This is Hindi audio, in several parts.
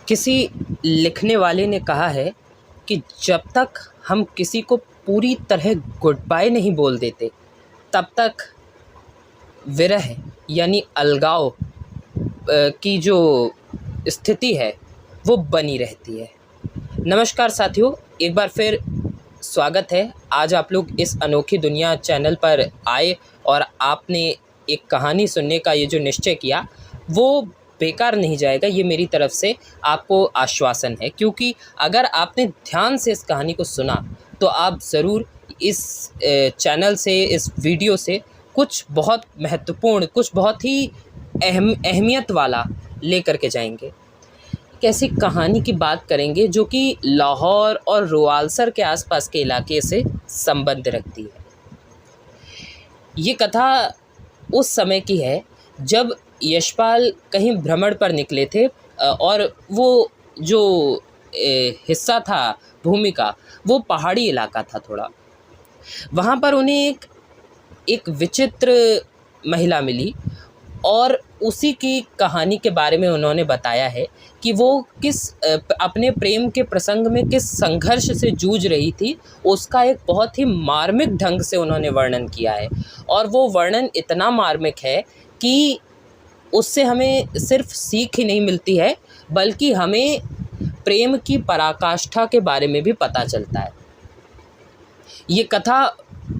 किसी लिखने वाले ने कहा है कि जब तक हम किसी को पूरी तरह गुड बाय नहीं बोल देते तब तक विरह यानी अलगाव की जो स्थिति है वो बनी रहती है। नमस्कार साथियों, एक बार फिर स्वागत है। आज आप लोग इस अनोखी दुनिया चैनल पर आए और आपने एक कहानी सुनने का ये जो निश्चय किया वो बेकार नहीं जाएगा, ये मेरी तरफ से आपको आश्वासन है। क्योंकि अगर आपने ध्यान से इस कहानी को सुना तो आप ज़रूर इस चैनल से, इस वीडियो से कुछ बहुत महत्वपूर्ण, कुछ बहुत ही अहमियत वाला लेकर के जाएंगे। एक ऐसी कहानी की बात करेंगे जो कि लाहौर और रुआलसर के आसपास के इलाके से संबंध रखती है। ये कथा उस समय की है जब यशपाल कहीं भ्रमण पर निकले थे और वो जो हिस्सा था भूमि का वो पहाड़ी इलाका था थोड़ा। वहाँ पर उन्हें एक विचित्र महिला मिली और उसी की कहानी के बारे में उन्होंने बताया है कि वो अपने प्रेम के प्रसंग में किस संघर्ष से जूझ रही थी। उसका एक बहुत ही मार्मिक ढंग से उन्होंने वर्णन किया है और वो वर्णन इतना मार्मिक है कि उससे हमें सिर्फ सीख ही नहीं मिलती है बल्कि हमें प्रेम की पराकाष्ठा के बारे में भी पता चलता है। ये कथा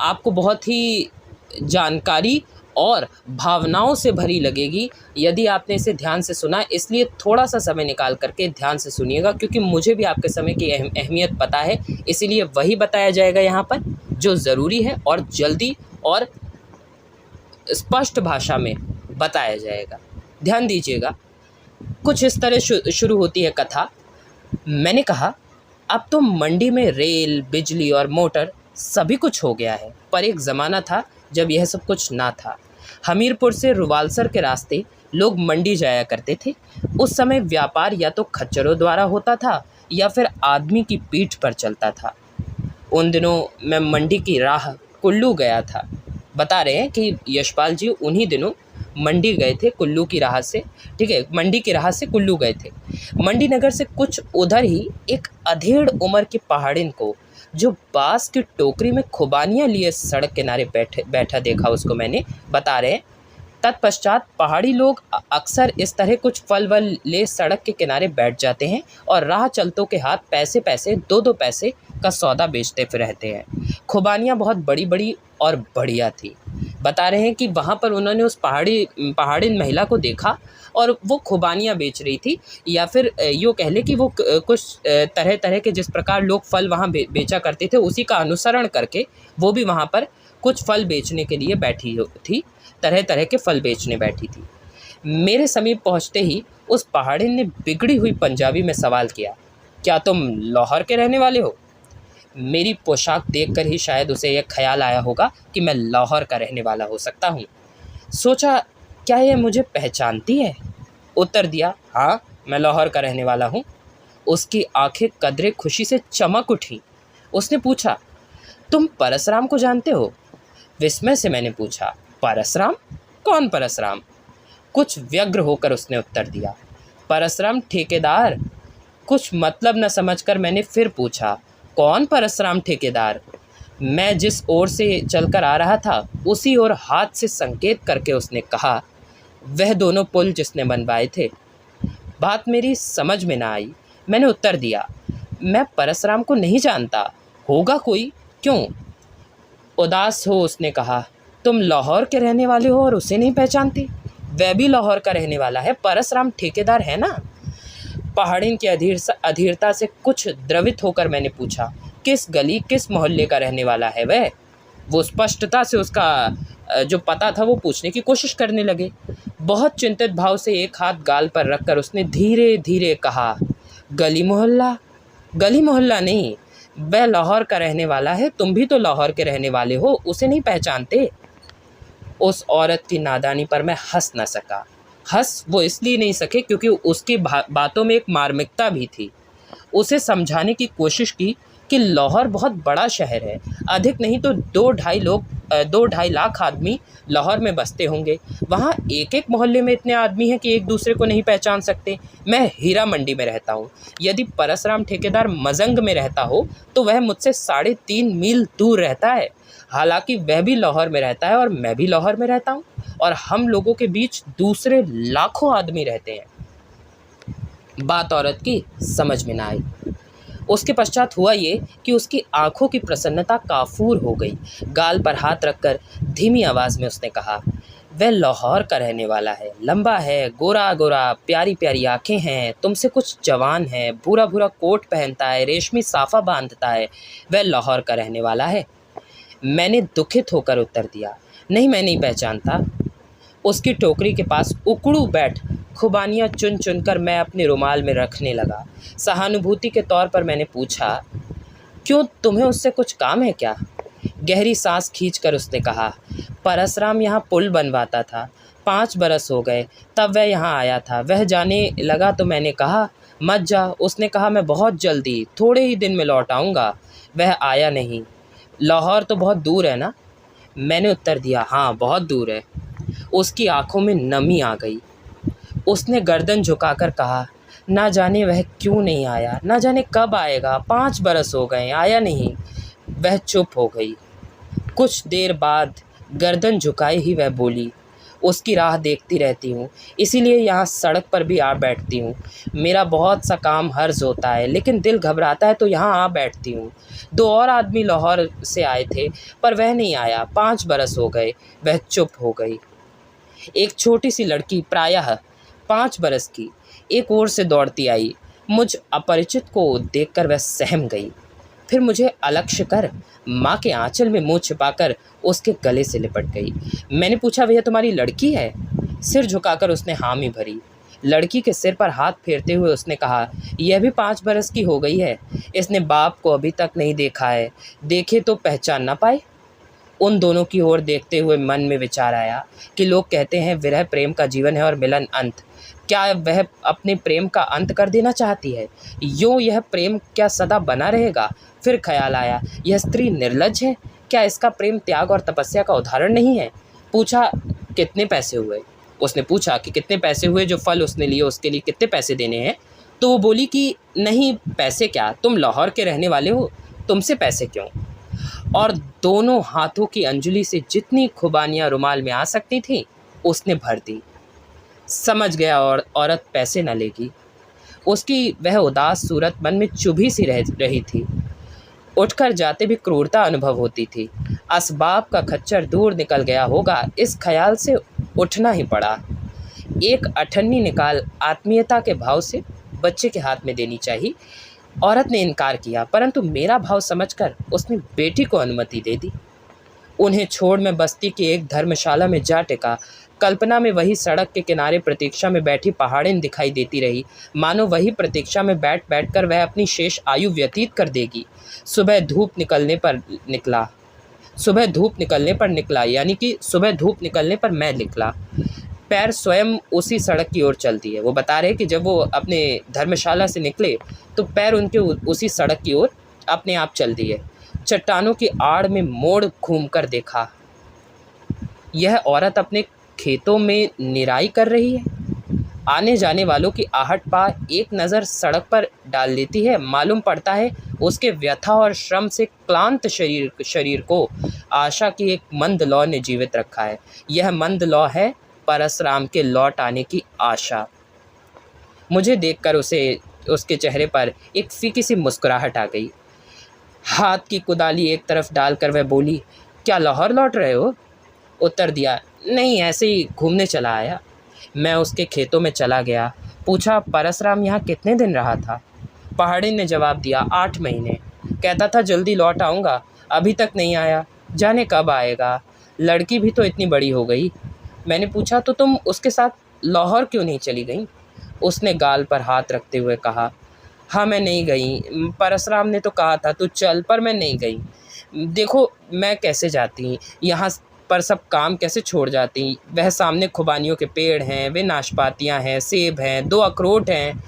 आपको बहुत ही जानकारी और भावनाओं से भरी लगेगी यदि आपने इसे ध्यान से सुना। इसलिए थोड़ा सा समय निकाल करके ध्यान से सुनिएगा, क्योंकि मुझे भी आपके समय की अहमियत पता है। इसीलिए वही बताया जाएगा यहाँ पर जो ज़रूरी है और जल्दी और स्पष्ट भाषा में बताया जाएगा। ध्यान दीजिएगा। कुछ इस तरह शुरू होती है कथा। मैंने कहा, अब तो मंडी में रेल, बिजली और मोटर सभी कुछ हो गया है, पर एक ज़माना था जब यह सब कुछ ना था। हमीरपुर से रुवालसर के रास्ते लोग मंडी जाया करते थे। उस समय व्यापार या तो खच्चरों द्वारा होता था या फिर आदमी की पीठ पर चलता था। उन दिनों मैं मंडी की राह कुल्लू गया था। बता रहे हैं कि यशपाल जी उन्हीं दिनों मंडी गए थे कुल्लू की राह से। ठीक है, मंडी की राह से कुल्लू गए थे। मंडी नगर से कुछ उधर ही एक अधेड़ उम्र की पहाड़िन को जो बांस की टोकरी में खुबानियाँ लिए सड़क किनारे बैठा देखा उसको मैंने। बता रहे हैं तत्पश्चात पहाड़ी लोग अक्सर इस तरह कुछ फल वल ले सड़क के किनारे बैठ जाते हैं और राह चलतों के हाथ पैसे पैसे 2-2 पैसे का सौदा बेचते फिर रहते हैं। खुबानियाँ बहुत बड़ी बड़ी और बढ़िया थी। बता रहे हैं कि वहाँ पर उन्होंने उस पहाड़ी महिला को देखा और वो खुबानियाँ बेच रही थी, या फिर यूँ कह ले कि वो कुछ तरह तरह के जिस प्रकार लोग फल वहाँ बेचा करते थे उसी का अनुसरण करके वो भी वहाँ पर कुछ फल बेचने के लिए बैठी थी, तरह तरह के फल बेचने बैठी थी। मेरे समीप पहुँचते ही उस पहाड़ी ने बिगड़ी हुई पंजाबी में सवाल किया, क्या तुम लाहौर के रहने वाले हो? मेरी पोशाक देखकर ही शायद उसे यह ख्याल आया होगा कि मैं लाहौर का रहने वाला हो सकता हूँ। सोचा, क्या यह मुझे पहचानती है? उत्तर दिया, हाँ, मैं लाहौर का रहने वाला हूँ। उसकी आंखें कदरे खुशी से चमक उठी। उसने पूछा, तुम परसराम को जानते हो? विस्मय से मैंने पूछा, परसराम? कौन परसराम? कुछ व्यग्र होकर उसने उत्तर दिया, परसराम ठेकेदार। कुछ मतलब न समझकर मैंने फिर पूछा, कौन परसराम ठेकेदार? मैं जिस ओर से चलकर आ रहा था उसी ओर हाथ से संकेत करके उसने कहा, वह दोनों पुल जिसने बनवाए थे। बात मेरी समझ में ना आई। मैंने उत्तर दिया, मैं परसराम को नहीं जानता। होगा कोई, क्यों? उदास हो उसने कहा, तुम लाहौर के रहने वाले हो और उसे नहीं पहचानती? वह भी लाहौर का रहने वाला है, परसराम ठेकेदार है ना? पहाड़िन की अधीरता से कुछ द्रवित होकर मैंने पूछा, किस गली, किस मोहल्ले का रहने वाला है वह? वो स्पष्टता से उसका जो पता था वो पूछने की कोशिश करने लगे। बहुत चिंतित भाव से एक हाथ गाल पर रखकर उसने धीरे धीरे कहा, गली मोहल्ला? गली मोहल्ला नहीं, वह लाहौर का रहने वाला है। तुम भी तो लाहौर के रहने वाले हो, उसे नहीं पहचानते? उस औरत की नादानी पर मैं हंस न सका। हंस वो इसलिए नहीं सके क्योंकि उसकी बातों में एक मार्मिकता भी थी। उसे समझाने की कोशिश की कि लाहौर बहुत बड़ा शहर है, अधिक नहीं तो 2-2.5 लोग 2-2.5 लाख आदमी लाहौर में बसते होंगे। वहाँ एक एक मोहल्ले में इतने आदमी हैं कि एक दूसरे को नहीं पहचान सकते। मैं हीरा मंडी में रहता हूँ। यदि परसराम ठेकेदार मजंग में रहता हो तो वह मुझसे 3.5 मील दूर रहता है। हालांकि वह भी लाहौर में रहता है और मैं भी लाहौर में रहता हूँ, और हम लोगों के बीच दूसरे लाखों आदमी रहते हैं। बात औरत की समझ में ना आई। उसके पश्चात हुआ ये कि उसकी आंखों की प्रसन्नता काफूर हो गई। गाल पर हाथ रखकर धीमी आवाज में उसने कहा, वह लाहौर का रहने वाला है, लंबा है, गोरा गोरा, प्यारी प्यारी आंखें हैं, तुमसे कुछ जवान है, भूरा भूरा कोट पहनता है, रेशमी साफा बांधता है, वह लाहौर का रहने वाला है। मैंने दुखित होकर उत्तर दिया, नहीं, मैं नहीं पहचानता। उसकी टोकरी के पास उकड़ू बैठ खुबानियाँ चुन चुन कर मैं अपने रुमाल में रखने लगा। सहानुभूति के तौर पर मैंने पूछा, क्यों, तुम्हें उससे कुछ काम है क्या? गहरी सांस खींचकर उसने कहा, परसराम यहाँ पुल बनवाता था, 5 बरस हो गए तब वह यहाँ आया था। वह जाने लगा तो मैंने कहा, मत जा। उसने कहा, मैं बहुत जल्दी, थोड़े ही दिन में लौट आऊँगा। वह आया नहीं। लाहौर तो बहुत दूर है ना? मैंने उत्तर दिया, हाँ, बहुत दूर है। उसकी आंखों में नमी आ गई। उसने गर्दन झुकाकर कहा, ना जाने वह क्यों नहीं आया, ना जाने कब आएगा, 5 बरस हो गए, आया नहीं। वह चुप हो गई। कुछ देर बाद गर्दन झुकाए ही वह बोली, उसकी राह देखती रहती हूँ, इसीलिए यहाँ सड़क पर भी आ बैठती हूँ। मेरा बहुत सा काम हर्ज होता है, लेकिन दिल घबराता है तो यहाँ आ बैठती हूँ। 2 और आदमी लाहौर से आए थे, पर वह नहीं आया, 5 बरस हो गए। वह चुप हो गई। एक छोटी सी लड़की, प्रायः 5 बरस की, एक ओर से दौड़ती आई। मुझ अपरिचित को देखकर वह सहम गई। फिर मुझे अलक्ष्य कर माँ के आंचल में मुंह छिपाकर उसके गले से लिपट गई। मैंने पूछा, भैया तुम्हारी लड़की है? सिर झुकाकर उसने हामी भरी। लड़की के सिर पर हाथ फेरते हुए उसने कहा, यह भी 5 बरस की हो गई है। इसने बाप को अभी तक नहीं देखा है, देखे तो पहचान ना पाए। उन दोनों की ओर देखते हुए मन में विचार आया कि लोग कहते हैं विरह प्रेम का जीवन है और मिलन अंत। क्या वह अपने प्रेम का अंत कर देना चाहती है? यूँ यह प्रेम क्या सदा बना रहेगा? फिर ख्याल आया, यह स्त्री निर्लज है। क्या इसका प्रेम त्याग और तपस्या का उदाहरण नहीं है? पूछा, कितने पैसे हुए? उसने पूछा कि कितने पैसे हुए, जो फल उसने लिए उसके लिए कितने पैसे देने हैं? तो वो बोली कि नहीं, पैसे क्या, तुम लाहौर के रहने वाले हो, तुमसे पैसे क्यों? और दोनों हाथों की अंजलि से जितनी खुबानियाँ रुमाल में आ सकती थी उसने भर दी। समझ गया और औरत पैसे न लेगी। उसकी वह उदास सूरत मन में चुभी सी रह रही थी। उठकर जाते भी क्रूरता अनुभव होती थी। असबाब का खच्चर दूर निकल गया होगा, इस ख्याल से उठना ही पड़ा। एक अठन्नी निकाल आत्मीयता के भाव से बच्चे के हाथ में देनी चाहिए। औरत ने इनकार किया, परंतु मेरा भाव समझकर उसने बेटी को अनुमति दे दी। उन्हें छोड़ मैं बस्ती की एक धर्मशाला में जा टिका। कल्पना में वही सड़क के किनारे प्रतीक्षा में बैठी पहाड़ें दिखाई देती रही, मानो वही प्रतीक्षा में बैठ बैठकर वह अपनी शेष आयु व्यतीत कर देगी। सुबह धूप निकलने पर निकला, यानी कि सुबह धूप निकलने पर मैं निकला। पैर स्वयं उसी सड़क की ओर चलती है। वो बता रहे कि जब वो अपने धर्मशाला से निकले तो पैर उनके उसी सड़क की ओर अपने आप चल दिए। चट्टानों की आड़ में मोड़ घूमकर देखा, यह औरत अपने खेतों में निराई कर रही है। आने जाने वालों की आहट पा एक नज़र सड़क पर डाल लेती है। मालूम पड़ता है उसके व्यथा और श्रम से क्लांत शरीर को आशा की एक मंद लौ ने जीवित रखा है। यह मंद लौ है परसराम के लौट आने की आशा। मुझे देखकर उसके चेहरे पर एक फीकी सी मुस्कुराहट आ गई। हाथ की कुदाली एक तरफ डालकर वह बोली, क्या लाहौर लौट रहे हो? उत्तर दिया, नहीं, ऐसे ही घूमने चला आया। मैं उसके खेतों में चला गया। पूछा, परसराम यहाँ कितने दिन रहा था? पहाड़ी ने जवाब दिया, 8 महीने। कहता था जल्दी लौट आऊँगा, अभी तक नहीं आया, जाने कब आएगा। लड़की भी तो इतनी बड़ी हो गई। मैंने पूछा, तो तुम उसके साथ लाहौर क्यों नहीं चली गई? उसने गाल पर हाथ रखते हुए कहा, हाँ, मैं नहीं गई। परसराम ने तो कहा था तू चल, पर मैं नहीं गई। देखो मैं कैसे जाती, यहाँ पर सब काम कैसे छोड़ जाती। वह सामने खुबानियों के पेड़ हैं, वे नाशपातियाँ हैं, सेब हैं, 2 अखरोट हैं।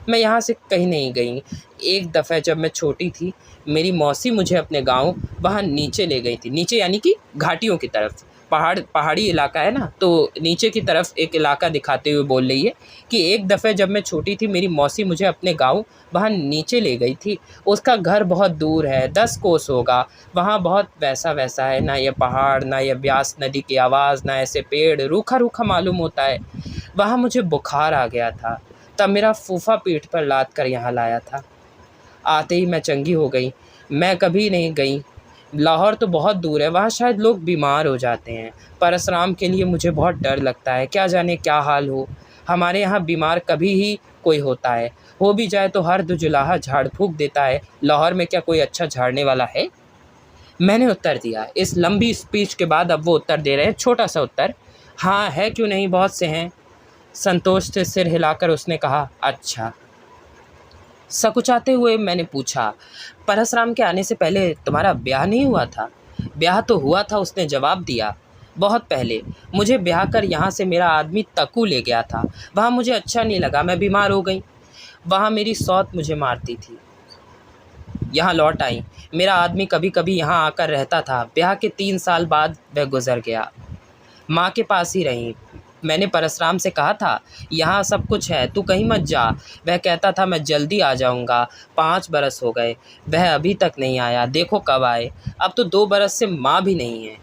मैं यहाँ से कहीं नहीं गई। एक दफ़ा जब मैं छोटी थी, मेरी मौसी मुझे अपने गाँव वहाँ नीचे ले गई थी। नीचे यानी कि घाटियों की तरफ, पहाड़ी इलाका है ना, तो नीचे की तरफ एक इलाका दिखाते हुए बोल रही है कि एक दफ़े जब मैं छोटी थी, मेरी मौसी मुझे अपने गाँव वहाँ नीचे ले गई थी। उसका घर बहुत दूर है, 10 कोस होगा। वहाँ बहुत वैसा है, ना ये पहाड़, ना ये ब्यास नदी की आवाज़, ना ऐसे पेड़, रूखा मालूम होता है। वहाँ मुझे बुखार आ गया था, तब मेरा फूफा पीठ पर लाद कर यहाँ लाया था। आते ही मैं चंगी हो गई। मैं कभी नहीं गई, लाहौर तो बहुत दूर है, वहाँ शायद लोग बीमार हो जाते हैं। परसराम के लिए मुझे बहुत डर लगता है, क्या जाने क्या हाल हो। हमारे यहाँ बीमार कभी ही कोई होता है, हो भी जाए तो हर दुजुलाहा झाड़ फूँक देता है। लाहौर में क्या कोई अच्छा झाड़ने वाला है? मैंने उत्तर दिया। इस लंबी स्पीच के बाद अब वो उत्तर दे रहे हैं, छोटा सा उत्तर। हाँ है, क्यों नहीं, बहुत से हैं। संतोष से सिर हिलाकर उसने कहा, अच्छा। सकुचाते हुए मैंने पूछा, परसराम के आने से पहले तुम्हारा ब्याह नहीं हुआ था? ब्याह तो हुआ था, उसने जवाब दिया, बहुत पहले। मुझे ब्याह कर यहाँ से मेरा आदमी तकू ले गया था। वहाँ मुझे अच्छा नहीं लगा, मैं बीमार हो गई। वहाँ मेरी सौत मुझे मारती थी। यहाँ लौट आई। मेरा आदमी कभी कभी यहाँ आकर रहता था। ब्याह के 3 साल बाद वह गुज़र गया। माँ के पास ही रही। मैंने परसराम से कहा था, यहाँ सब कुछ है, तू कहीं मत जा। वह कहता था, मैं जल्दी आ जाऊँगा। 5 बरस हो गए, वह अभी तक नहीं आया, देखो कब आए। अब तो 2 बरस से माँ भी नहीं है।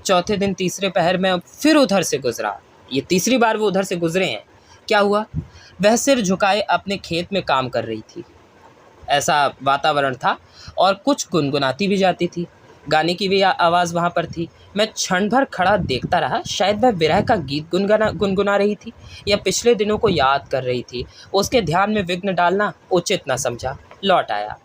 चौथे दिन तीसरे पहर में फिर उधर से गुज़रा। ये तीसरी बार वो उधर से गुज़रे हैं। क्या हुआ? वह सिर झुकाए अपने खेत में काम कर रही थी। ऐसा वातावरण था और कुछ गुनगुनाती भी जाती थी। गाने की भी आवाज़ वहाँ पर थी। मैं क्षण भर खड़ा देखता रहा। शायद वह विरह का गीत गुनगुना रही थी या पिछले दिनों को याद कर रही थी। उसके ध्यान में विघ्न डालना उचित न समझा, लौट आया।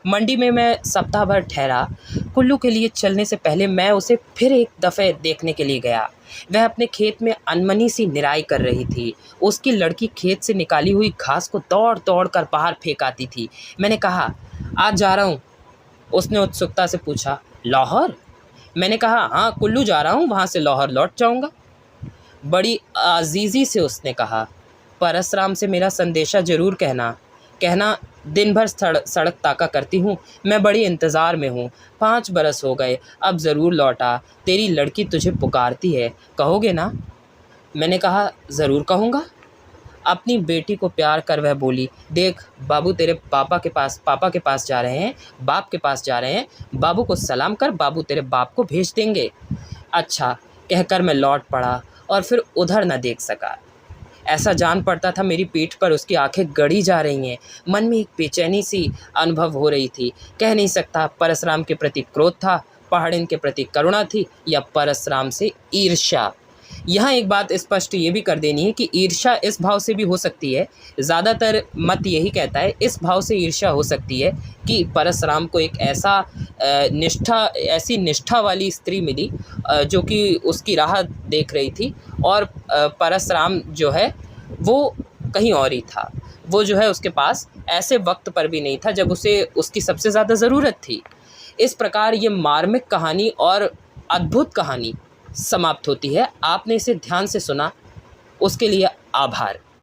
मंडी में मैं सप्ताह भर ठहरा। कुल्लू के लिए चलने से पहले मैं उसे फिर एक दफ़े देखने के लिए गया। वह अपने खेत में अनमनी सी निराई कर रही थी। उसकी लड़की खेत से निकाली हुई घास को दौड़ दौड़ कर बाहर फेंक आती थी। मैंने कहा, आज जा रहा हूँ। उसने उत्सुकता से पूछा, लाहौर? मैंने कहा, हाँ, कुल्लू जा रहा हूँ, वहाँ से लाहौर लौट जाऊँगा। बड़ी आजीज़ी से उसने कहा, परसराम से मेरा संदेशा ज़रूर कहना दिन भर सड़क ताका करती हूँ, मैं बड़ी इंतज़ार में हूँ। 5 बरस हो गए, अब ज़रूर लौटा। तेरी लड़की तुझे पुकारती है, कहोगे ना? मैंने कहा, ज़रूर कहूँगा। अपनी बेटी को प्यार कर वह बोली, देख बाबू तेरे पापा के पास जा रहे हैं, बाप के पास जा रहे हैं। बाबू को सलाम कर, बाबू तेरे बाप को भेज देंगे। अच्छा कहकर मैं लौट पड़ा और फिर उधर न देख सका। ऐसा जान पड़ता था मेरी पीठ पर उसकी आंखें गड़ी जा रही हैं। मन में एक बेचैनी सी अनुभव हो रही थी। कह नहीं सकता परसराम के प्रति क्रोध था, पहाड़िन के प्रति करुणा थी, या परसराम से ईर्ष्या। यहाँ एक बात स्पष्ट ये भी कर देनी है कि ईर्ष्या इस भाव से भी हो सकती है, ज़्यादातर मत यही कहता है, इस भाव से ईर्ष्या हो सकती है कि परसराम को एक ऐसी निष्ठा वाली स्त्री मिली जो कि उसकी राह देख रही थी, और परसराम जो है वो कहीं और ही था। वो जो है उसके पास ऐसे वक्त पर भी नहीं था जब उसे उसकी सबसे ज़्यादा ज़रूरत थी। इस प्रकार ये मार्मिक कहानी और अद्भुत कहानी समाप्त होती है। आपने इसे ध्यान से सुना, उसके लिए आभार।